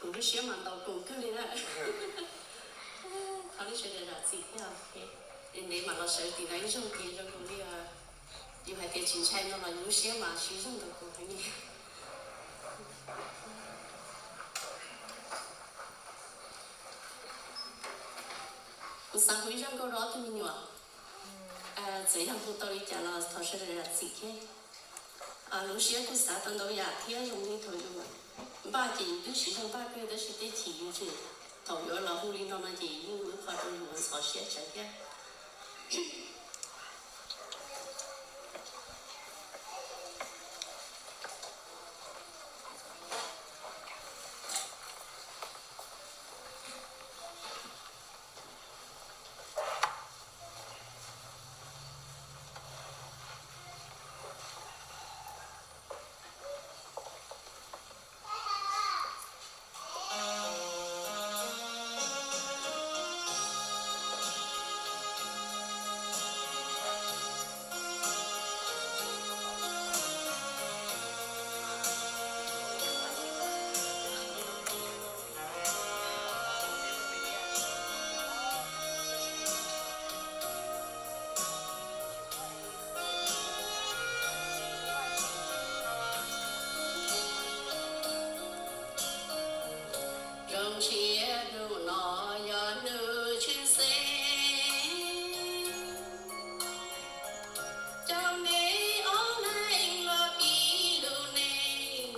cùng với xíu mặn đầu cùng cứ lên á họ đi chơi để là gì thế để mà nó sợ thì lấy trong thì trong cùng đi điều hay cái chính sách nó là những xíu mà xíu trong đầu cùng thấy nhỉ sáng cuối trong câu đó thì mình nhớ dễ hàng phụ tôi trả là thọ sẽ là gì thế lúc xưa cũng sáng tận đầu nhà thì dùng đi thôi đúng không ba chị cứ sử dụng ba cái đó sẽ để chỉ dùng chứ thọ nhớ là hôm nay nó là gì nhưng mà phải tôi dùng thọ sẽ chạy cái trong chia đủ nó giờ nữ chuyên xe trong đấy áo này lo đi đủ này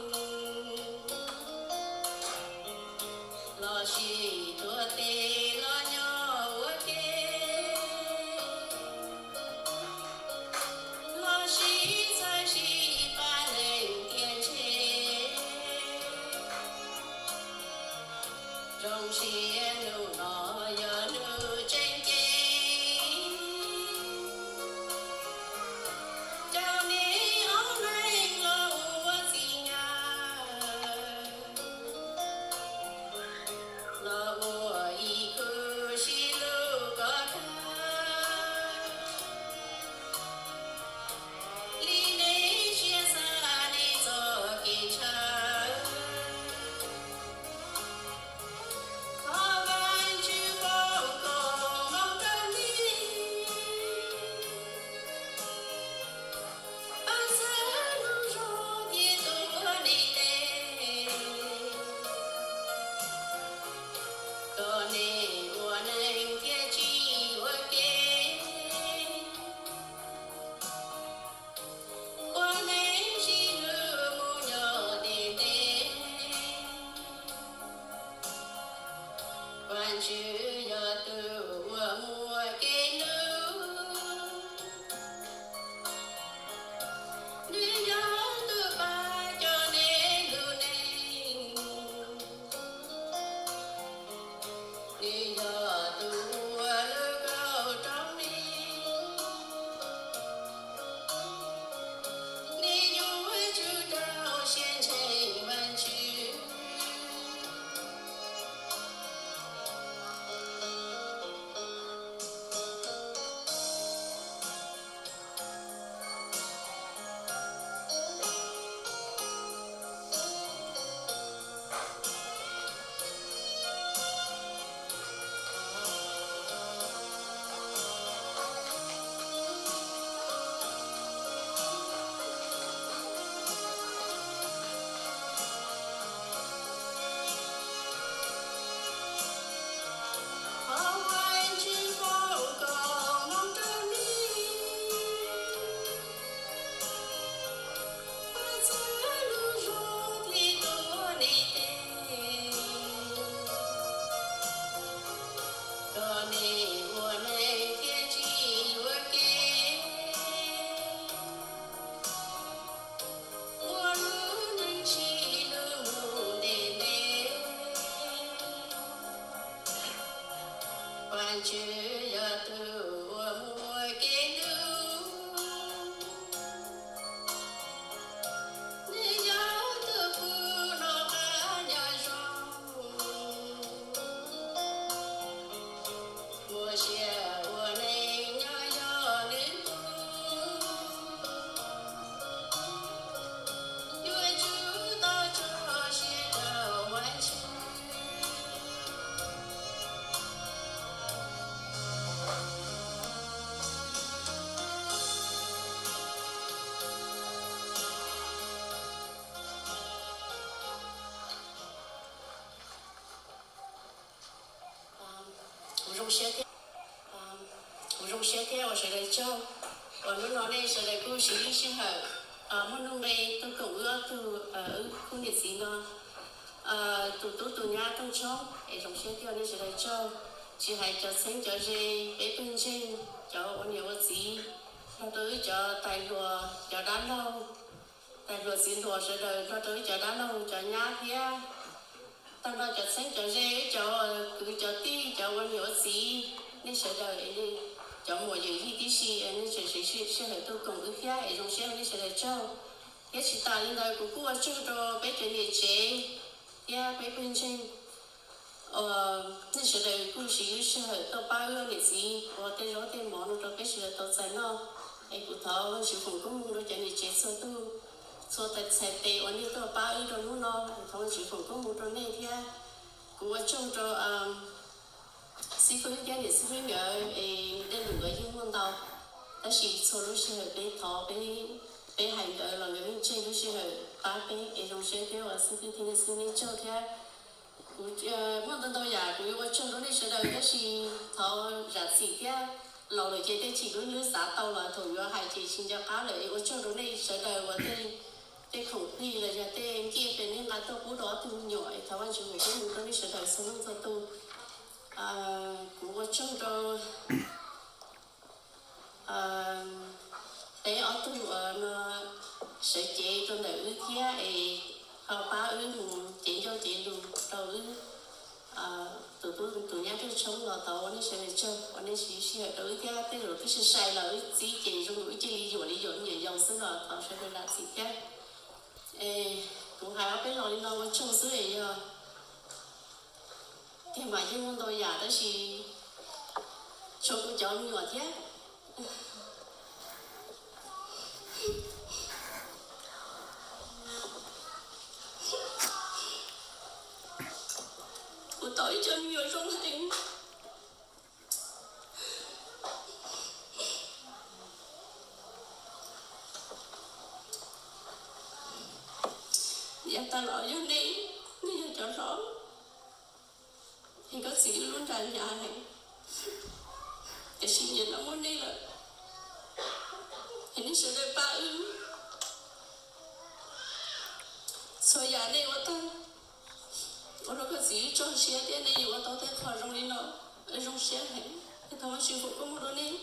lo chỉ tua tê lo nhỏ ua kê lo chỉ sai chỉ ba lên tiền chế trong chia đủ nó giờ nữ tranh chênh trong đấy áo này lo ua gì nhà lo ua y cứ xí lưu có thơ lý nấy chia xa đi cho kỳ trời khó gan chứ vô cùng mong đơn đi bao giờ nụ ru thì tôi đi đến có nên buồn anh kia chỉ ok quan ấy chỉ lưu mu nhỏ đến đến quan chữ giờ từ mua cái nữ đi nhớ từ ba cho nên lưu nên đi giờ từ lưu cầu trong đi vui chữ trao xiên thành văn chữ Hồng anh chỉ vô cùng mong đơn đi bao giờ nụ ru thì tôi đi đến có nên buồn anh kia chỉ ok buồn anh chỉ lưu đến đến quan chữ giờ từ mua cái nữ đi nhớ từ phụ nó cả nhà rong mua xe mua này nhớ nhớ đến vui chú ta cho xe đầu anh rong xe thế rong xe thế ở sẽ đây châu ở lúc đó đây sẽ đây cô sĩ sẽ hở muốn lúc đây tôi cũng ưa từ khu nhiệt gì nó tụi nhà trong trong để rong xe thế đây sẽ đây châu chỉ hay cho sinh cho gì bé bên trên cho anh nhiều gì nó tới cho tài lúa cho đá lâu tài lúa xin lúa sẽ đời nó tới cho đá lâu cho nhà thế tao nói cho sinh cho dê cho cứ cho tí cho con nhỏ gì nên sẽ đời đi cho mọi gì đi xí nên sẽ phải tôi cùng với phía ấy trong xe nên sẽ đời cho cái chỉ ta nên đời của cô chưa cho bé chuyện gì chế ya bé bên trên nên sẽ đời cô sẽ phải tôi bao nhiêu cái gì và cái đó cái món nó cho bé sẽ tôi sai nó ấy của thọ sự phụng cũng muốn cho chuyện chế sơ tu số tại sẽ tệ ở như tôi bao nhiêu rồi nó thôi sự phụng cũng muốn cho nên thì của trong cho sĩ phụ gia đình sĩ phụ nhớ đến được cái những món tàu đó chỉ số lúc sẽ bé thọ bé hành ở là người bên trên lúc sẽ ba bé ở trong xe kéo ở sĩ phụ thì là sĩ phụ cho theo của món tàu giả của trong đó sẽ đời đó chỉ thọ giả sĩ theo lâu rồi chơi chỉ có nước xả tàu là thổi vào hải chỉ xin cho cá lợi ở trong đó sẽ đời của cái khẩu thi là nhà tên kia cái nên là tôi cũng đó từ nhỏ thảo anh chúng mình cũng có đi sửa đời sống cho tôi cũng có trong đó để ở tôi nó sẽ chế cho nữ kia ấy họ ba chế cho chế luôn đầu tụi nhà tôi sống là tàu anh sẽ cho anh ấy sẽ đối kia cái rồi cái sẽ sai là chỉ chế trong mũi chỉ lý do nhiều dòng số là tàu sẽ được làm gì khác cũng hay ở bên ngoài nó trông dưới ấy thì mà những con tôi già đó thì trông cũng cháu nhỏ thế của tôi cho nhiều trong hành dạ ta nói cho đi nhưng cho rõ thì có sĩ luôn ra nhà này cái sinh nhật nó muốn đi là thì nó sẽ được ba so nhà này của tôi nó có gì cho xe thế này của tôi thấy khỏi trong đi nó ở trong xe này thì thôi sư phụ có một đứa này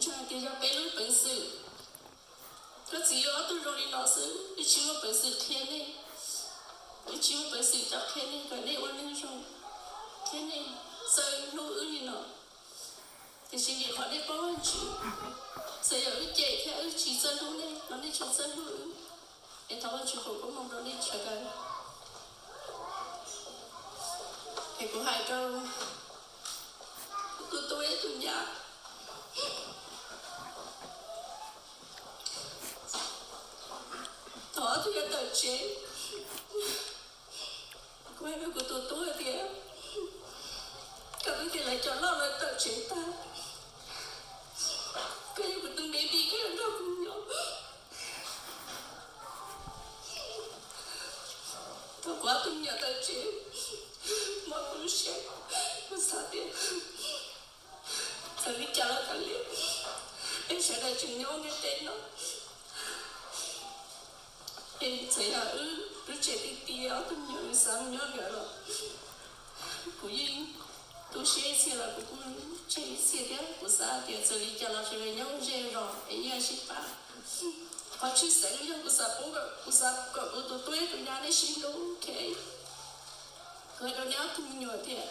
cho thì cho bé lúc bệnh sự có gì ở tôi trong đi nó sự cái chịu bệnh sự thế này cái chịu bệnh sự cho thế này cái này ôn lên trong thế này sơi nuôi gì nó thì sinh nhật họ đi bao nhiêu chịu sơi ở cái trẻ theo chỉ sơi nuôi này nó đi chọn sơi nuôi để thấu chú cũng có mong đón đi chờ đợi thì cũng hai câu tôi ở nhà thọ thì ở đời chế quay về của tôi thì các cái lại cho nó là đời chế ta cái của tôi baby cái nó cũng nhỏ tôi quá tôi nhận được chị mà cũng sẽ có sao tiền rồi đi trả lại cả liền em sẽ là chừng nhau như tên nó em sẽ là đứa trẻ đi tia tôi nhớ sáng nhớ rồi của yên tôi sẽ là cũng chơi xe đấy của sao tiền rồi đi trả lại sẽ nhau dễ rồi em nhớ ship ba họ chỉ sẽ những cái sao của sao của tôi nhà này xin luôn ok người đó nhớ tôi nhiều thế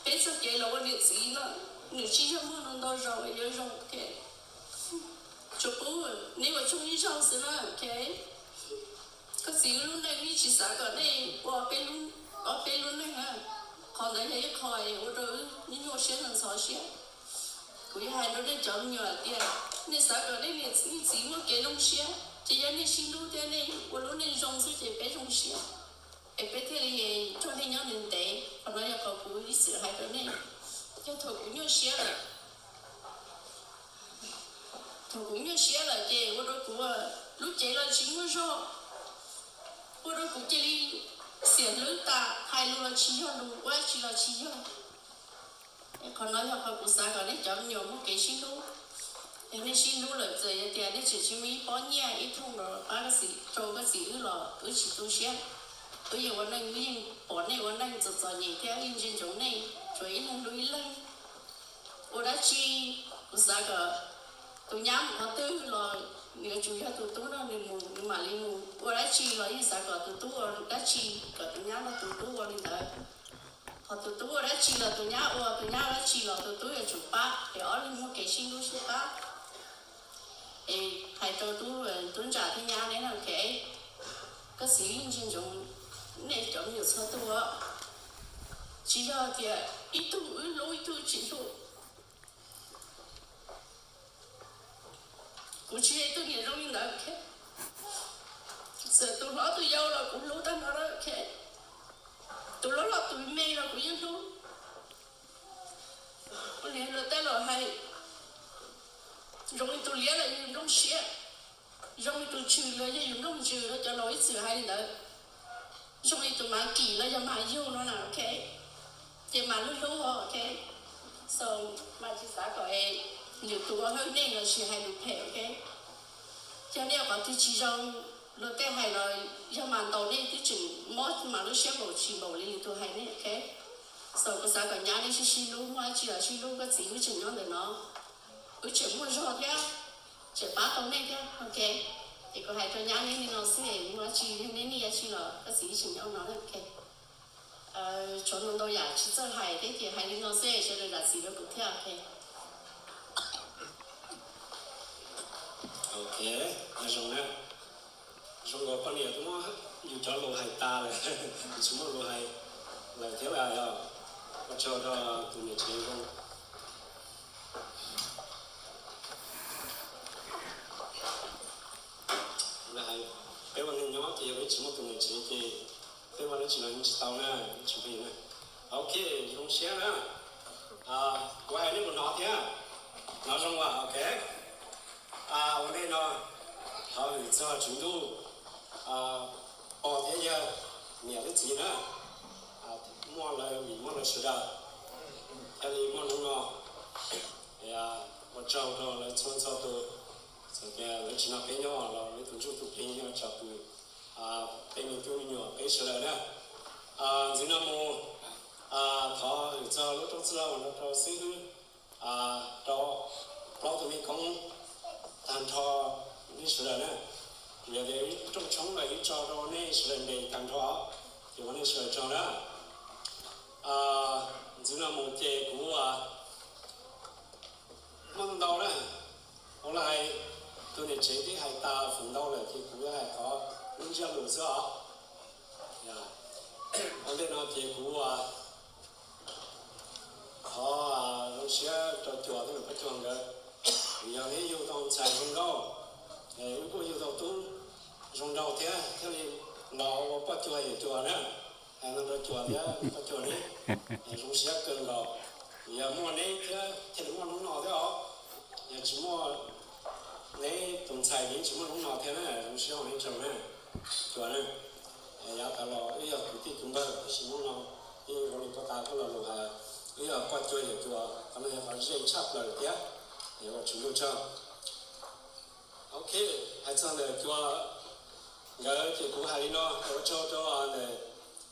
bây giờ cái là vấn đề gì nữa nếu chỉ cho muốn nó rồi nhớ rồi ok chụp bố nếu mà chung đi trong sự là ok có gì luôn này đi chỉ sao cái này ở bên luôn này ha còn đấy thấy khỏi ở đó những người sẽ làm sao sẽ quý hai nó đến chọn nhiều tiền nên sao cái này nên chỉ một cái đông xe chỉ là nên xin luôn thế này của nó nên dùng số chỉ bé đông xe em bé thế này cho nên nhớ nên để còn nó là có quý đi sửa hai cái này cho thôi cũng nhiều xe rồi thôi cũng nhiều xe là chị của đó của lúc chị là chính của số của đó cũng chỉ xiên lưỡi ta hai lúa chi cho lúa quá chi là chi cho còn nói là con cũng sáng còn đấy chọn nhiều một cái xin lúa nên xin lúa là giờ thì anh chỉ mới bỏ nhẹ ít thông rồi ba cái gì cho cái gì là cứ chỉ tu xem bây giờวันนั้นยิ่งbỏ nàyวันนั้นจะจะnhảy theo in trên chỗ này rồi in không đuổi lên我đã chi cũng sáng cả tụi nhám họ tư là người chủ yếu tụi tú đó nên mù mà lên mù我đã chi là in sáng cả tụi tú đã chi cả tụi nhám là tụi tú lên đấy họ tụi tú đã chi là tụi nhám đã chi là tụi tú là chủ ba để ở lên một cái xin lúa số ba thầy cho tú tuấn trả cái nhà đấy là cái gì trên trong này trong nhiều số tu á chỉ cho thì ít tu lối tu chỉ tu cũng chỉ tu nhiều trong những đó ok giờ tu nói tu giàu là cũng lối tăng đó ok tu nói là tu mê là cũng yên tu có lẽ là ta là hay rồi tu lẽ là dùng trong xe rồi tu trừ là dùng trong trừ là cho nói sự hay đó rồi tụi mà kỳ là cho mà yêu nó là ok thì mà lúc lúc ok so mà chỉ xã gọi nhiều tụi nó hơi nên là chỉ hay được thế ok cho nên có thứ chỉ trong lúc cái hay là cho mà đầu nên thứ chừng mót mà lúc xếp bầu chỉ bầu lên tụi hay nên ok so cái xã gọi nhà đi chỉ lúc mà chỉ là chỉ lúc cái gì cái chừng nó để nó cái chuyện mua rồi thế chỉ bắt đầu nên thế ok thì có hai trò nhang nên nó sẽ nó chỉ nên đi chỉ là cái gì chỉ nhau nó ok cho nên tôi giải chỉ cho hai cái thì hai nó sẽ cho nên là gì nó cũng theo ok ok rồi nè rồi có con nhiều đúng không dù cho lô hai ta là chúng nó lô hai là thế là có cho tụi mình chơi không cáiวันนี้thì với chỉ một tuần này chỉ thì cáiวันนี้chỉ là những tàu nè chuẩn bị nè ok dùng xe nè qua hai đứa một nói thế nói xong rồi okวันนี้nó họ cho chúng tôi bỏ thế giờ nhiều cái gì nữa mua là sữa đào cái gì mua nó thì một trâu rồi là chọn cho tôi so cái lấy chỉ nó cái nhỏ là lấy tổ chức tụ cái nhỏ chặt tụ cái mình tụ nhỏ cái sợi này nè dưới nó mua thọ cho lúc trong xưa nó cho xứ cho tụi mình cũng làm thọ cái sợi này giờ để trong chống lại cái cho đó này sợi này làm thọ thì vấn đề sợi cho đó dưới nó mua chè của măng đào đó后来tôi này chế cái hai ta phần đầu là thì cũng là có những cái lối xưa ở đây nó thì cũng có lúc xưa cho chùa thì mình phải chọn cái giờ này yêu cầu xài không đâu nếu có yêu cầu tốn dùng đầu thế thì nó bắt chùa ở chùa nữa hay nó cho chùa thế bắt chùa này dùng xưa cần đâu giờ mua này thì mua nó nọ thế đó giờ chỉ mua lấy tồn tại những chúng nó nào thế này cũng sẽ học những trường này chuẩn này giá cả là bây giờ cụ thể chúng ta chỉ muốn nào như có những ta có là lục hà bây giờ qua chơi để chùa cái này phải dễ chấp lời tiếc để mà chúng tôi cho ok hay sang để chùa nhớ thì cũng hay nó có cho để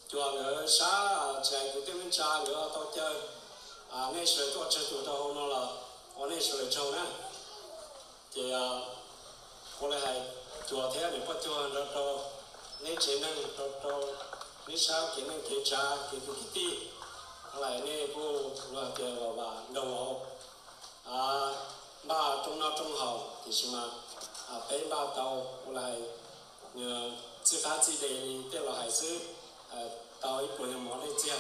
chùa nhớ xã chạy của tiếng cha nhớ tao chơi ngay sợi tôi chơi tụi tao nó là ở ngay sợi trâu nè thì có lẽ là chùa thế này có chùa nó to nên chế năng to nên sao cái năng cái cha cái tí lại nên cô là cái bà đầu hậu ba trong hậu thì mà bé ba tàu lại nhờ sự phát triển để để là hải sư tàu ít của những món này chưa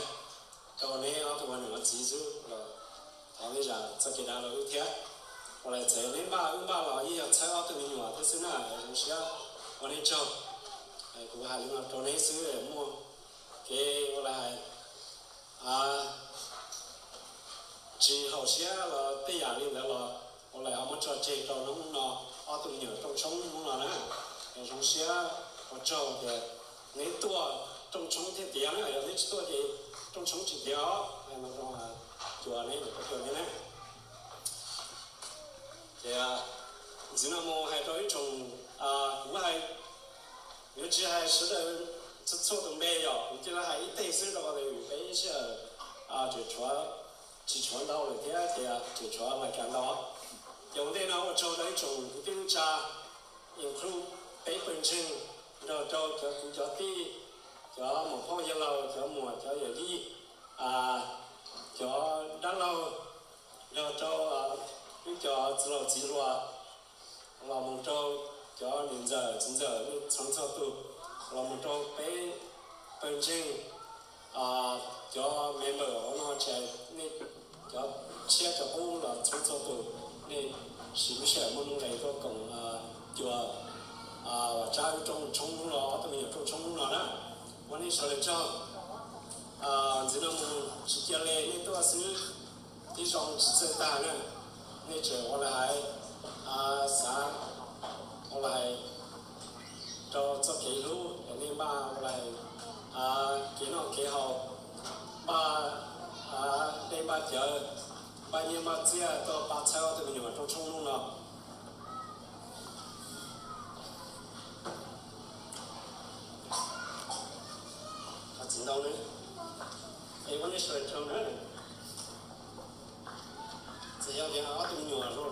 tàu này ở tụi mình nó chỉ số là họ bây giờ sẽ cái đó là ưu thế我来这里把老爷要采好多米嘛，但是呢，有些我来找，我还另外找那些么，给我来只好些了，对呀，领导了，我来我们找这找弄了，好多米找冲弄了呢，有些我找的，你多 trong chống thế tiếng này ở đây tôi thì trong chống chỉ đéo hay mà trong chùa này có chùa này thì chỉ là một hai đôi trong cũng hay nếu chỉ hay是的这做的没有我觉得还一对是的话的有些就起床到了天就床来看到有的呢我做了一种调查 include 北本身然后叫地叫một phong giờ lâu cho mùa cho giờ đi cho đăng lâu rồi cho cho lâu chỉ loa là một cho hiện giờ chính giờ như sáng sau tu là một bên trên cho member nó chạy nên cho chia cho ông là sáng sau tu nên sử dụng một ngày có cùng chùa cha trong trong nó tôi mình trong trong nó đó วันนี้说的这只能直接来那多是地上最大的那这我来啥我来找做记录那把我来给那给好把那把条把你把这到把菜我都没有都冲动了 진짜네 이번에 설정은只要连阿东牛肉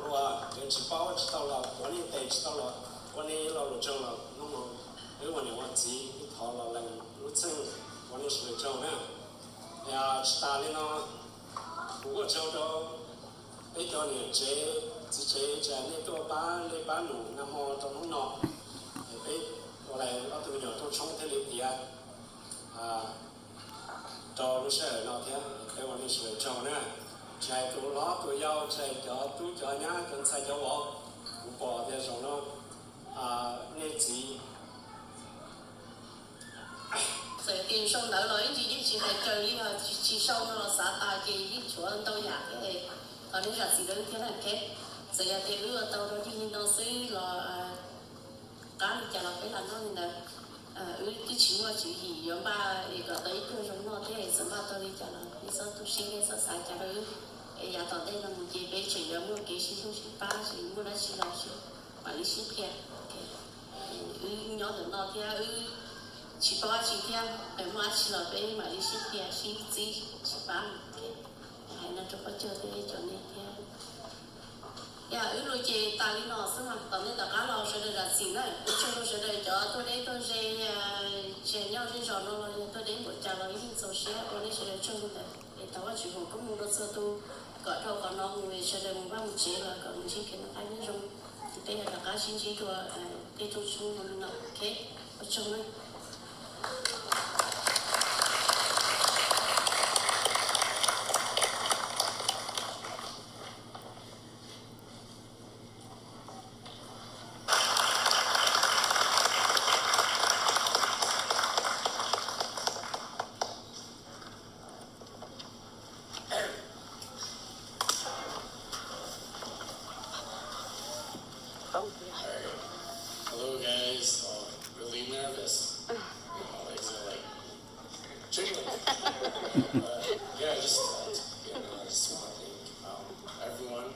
人吃饱知道了，管理得知道了，管理老路正了，那么如果你忘记一套了人路正，管理是正呢，呀，吃大的呢，如果找到比较年纪在那多班那班路，那么都弄了，被我来阿东牛都冲他里边。 cho nó sẽ nó thế cái vấn đề sẽ cho nè chạy tụ lót tụ nhau chạy cho tụ cho nhá cần chạy cho bỏ thì rồi nó nên gì rồi tiền sông nợ lỗi gì chỉ hay chơi mà chỉ sông nó xả ta gì với chỗ anh tôi nhà cái này ở đây là gì đó thế này thế rồi thì ưa tao đó đi nó sẽ là cá chả là cái là nó như này cái chuyện mà chuyện gì giống ba cái đấy tôi giống nó thế rồi mà tôi đi chả là bây giờ tôi sinh cái sao sai chả được giờ tao đây là một chị bé chỉ giống một cái sinh không sinh ba sinh mua đã sinh là sinh mà đi sinh kia nhỏ được nó thế chỉ ba chỉ theo để mà chỉ là bé mà đi sinh kia sinh gì chỉ ba hay là cho có chơi cái cho nên thế ya rồi chị ta đi nó xong rồi tao nên cả lo sẽ được là gì này chúng tôi sẽ được cho tôi đấy tôi sẽ nhau trên trò nó tôi đến buổi chào rồi những số sẽ tôi đấy sẽ được chung đấy để tao chỉ cũng mua đồ sơ tu gọi đâu còn nó người sẽ được một một chế là còn chỉ cái nó ai biết rồi thì đây là cả xin chỉ cho cái tôi chung nó ok ở trong đấy Hello guys, really nervous. My legs are like jiggling. Yeah, I just want to thank everyone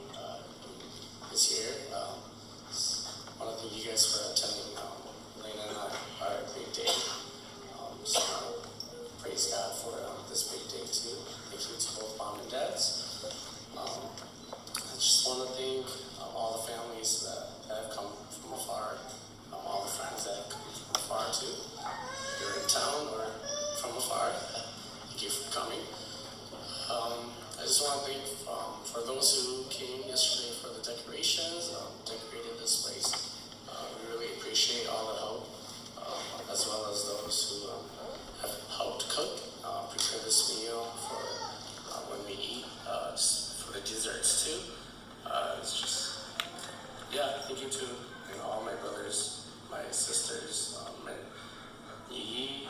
who is here. I want to thank you guys for attending Lena and our big day. So praise God for this big day too. Thank you to both mom and dads. I just want to thank all the families that have come from afar, all the friends that have come from afar too. If you're in town or from afar, thank you for coming. I just want to thank for those who came yesterday for the decorations, decorated this place. We really appreciate all the help, as well as those who have helped cook, prepare this meal for when we eat, for the desserts too. It's just, yeah, thank you to all my brothers, my sisters, and Yi,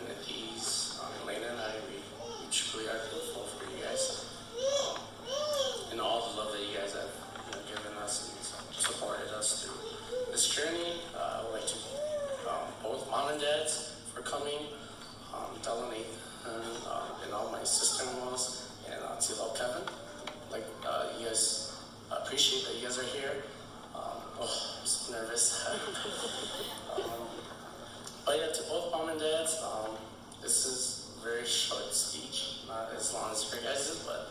Nathies, Elena and I, we truly are thankful for you guys, and all the love that you guys have given us and supported us through this journey. I would like to both mom and dads for coming, Delaney, and all my sister-in-laws, and to Kevin. Like, you guys, I appreciate that you guys are here. I'm so nervous. But yeah, to both mom and dads, this is a very short speech, not as long as your guys', but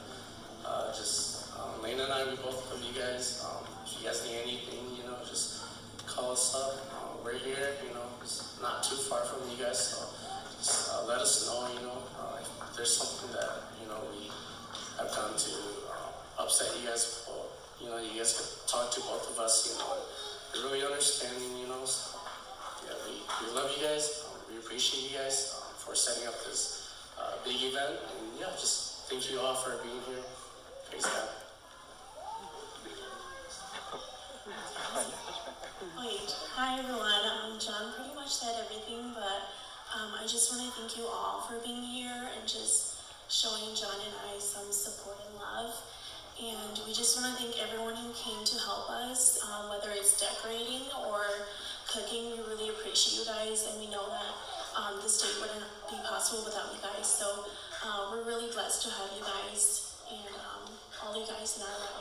Lena and I, we both love you guys. If you guys need anything, just call us up. We're here, it's not too far from you guys, so just let us know, if there's something that, we have done to upset you guys. Well, you guys could talk to both of us, we're really understanding, so, yeah, we love you guys. We appreciate you guys for setting up this big event, and yeah, just thank you all for being here. Praise God. Wait, hi everyone. John pretty much said everything, but I just want to thank you all for being here and just showing John and I some support and love. And we just want to thank everyone who came to help us, whether it's decorating or cooking. We really appreciate you guys, and we know that this day wouldn't be possible without you guys. So we're really blessed to have you guys and all you guys in our lives.